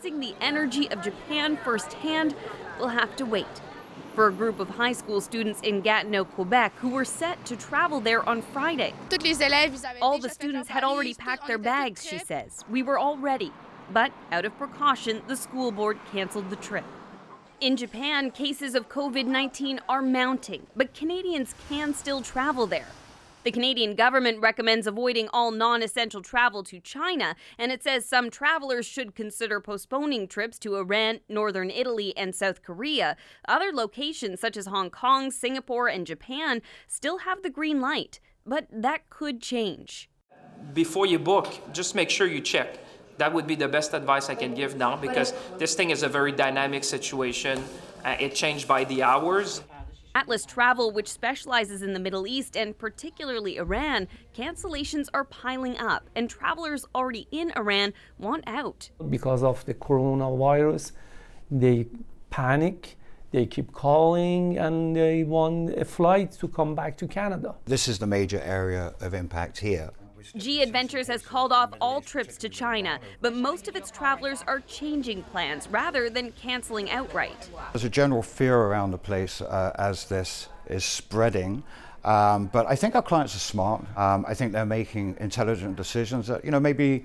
witnessing the energy of Japan firsthand will have to wait. For a group of high school students in Gatineau, Quebec, who were set to travel there on Friday. All the students had already packed their bags, she says. We were all ready. But out of precaution, the school board canceled the trip. In Japan, cases of COVID-19 are mounting, but Canadians can still travel there. The Canadian government recommends avoiding all non-essential travel to China, and it says some travelers should consider postponing trips to Iran, northern Italy, and South Korea. Other locations such as Hong Kong, Singapore, and Japan still have the green light, but that could change. Before you book, just make sure you check. That would be the best advice I can give now, because this thing is a very dynamic situation. It changed by the hours. Atlas Travel, which specializes in the Middle East and particularly Iran, cancellations are piling up, and travelers already in Iran want out. Because of the coronavirus, they panic, they keep calling, and they want a flight to come back to Canada. This is the major area of impact here. G Adventures has called off all trips to China, but most of its travelers are changing plans rather than canceling outright. There's a general fear around the place as this is spreading, but I think our clients are smart. I think they're making intelligent decisions that, maybe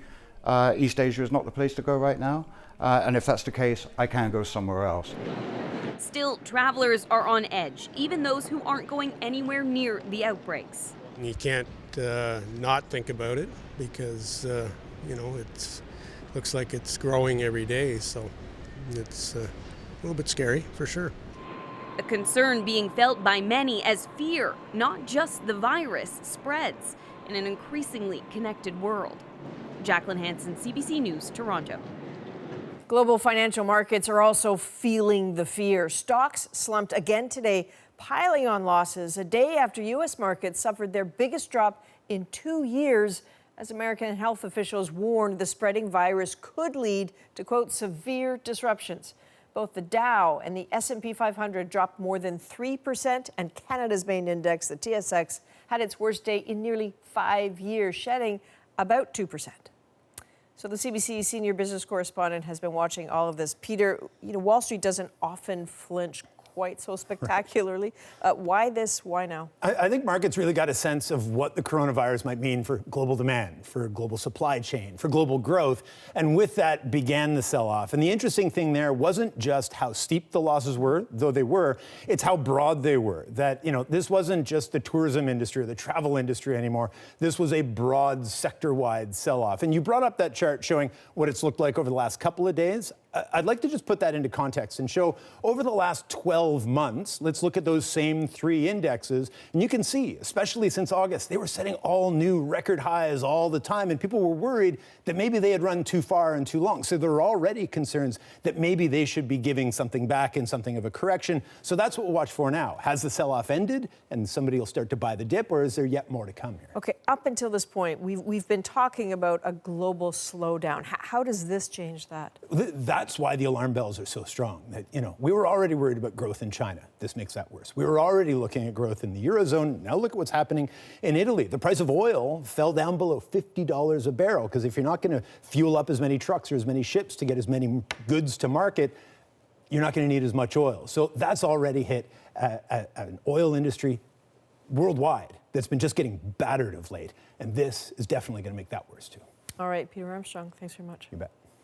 East Asia is not the place to go right now, and if that's the case, I can go somewhere else. Still, travelers are on edge, even those who aren't going anywhere near the outbreaks. You can't not think about it because, it looks like it's growing every day, so it's a little bit scary for sure. A concern being felt by many as fear, not just the virus, spreads in an increasingly connected world. Jacqueline Hansen, CBC News, Toronto. Global financial markets are also feeling the fear. Stocks slumped again today, piling on losses a day after U.S. markets suffered their biggest drop in 2 years as American health officials warned the spreading virus could lead to, quote, severe disruptions. Both the Dow and the S&P 500 dropped more than 3%, and Canada's main index, the TSX, had its worst day in nearly 5 years, shedding about 2%. So the CBC senior business correspondent has been watching all of this. Peter, Wall Street doesn't often flinch quite so spectacularly. Why this? Why now? I think markets really got a sense of what the coronavirus might mean for global demand, for global supply chain, for global growth. And with that began the sell-off. And the interesting thing there wasn't just how steep the losses were, though they were, it's how broad they were. That, this wasn't just the tourism industry or the travel industry anymore. This was a broad sector-wide sell-off. And you brought up that chart showing what it's looked like over the last couple of days. I'd like to just put that into context and show over the last 12 months, let's look at those same three indexes. And you can see, especially since August, they were setting all new record highs all the time. And people were worried that maybe they had run too far and too long. So there are already concerns that maybe they should be giving something back in something of a correction. So that's what we'll watch for now. Has the sell-off ended and somebody will start to buy the dip, or is there yet more to come here? Okay, up until this point, we've been talking about a global slowdown. How does this change that? That's why the alarm bells are so strong. That, we were already worried about growth in China. This makes that worse. We were already looking at growth in the Eurozone. Now look at what's happening in Italy. The price of oil fell down below $50 a barrel, because if you're not going to fuel up as many trucks or as many ships to get as many goods to market, you're not going to need as much oil. So that's already hit an oil industry worldwide that's been just getting battered of late. And this is definitely going to make that worse too. All right, Peter Armstrong, thanks very much. You bet.